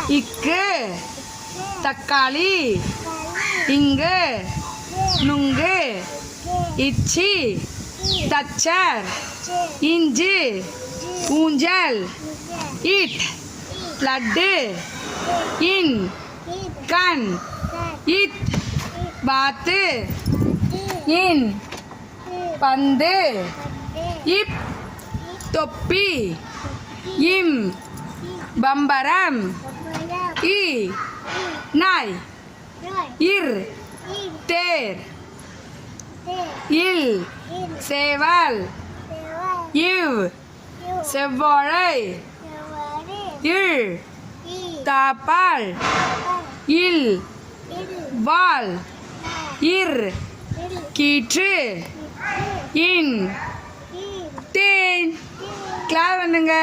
இக்கு தக்காளி இங்கு நுங்கு இச்சி தச்சர் இஞ்சி ஊஞ்சல் இட் லட்டு இன் கண் இத் பாத்து இன் பந்து இப் தொப்பி இம் பம்பரம் இ நாய் இர் தேர் இல் சேவல் இவ் செவ்வாழை இல் தாப்பால் இல் வால் இர் கீற்று இன் தேன் கிளாப் பண்ணுங்க.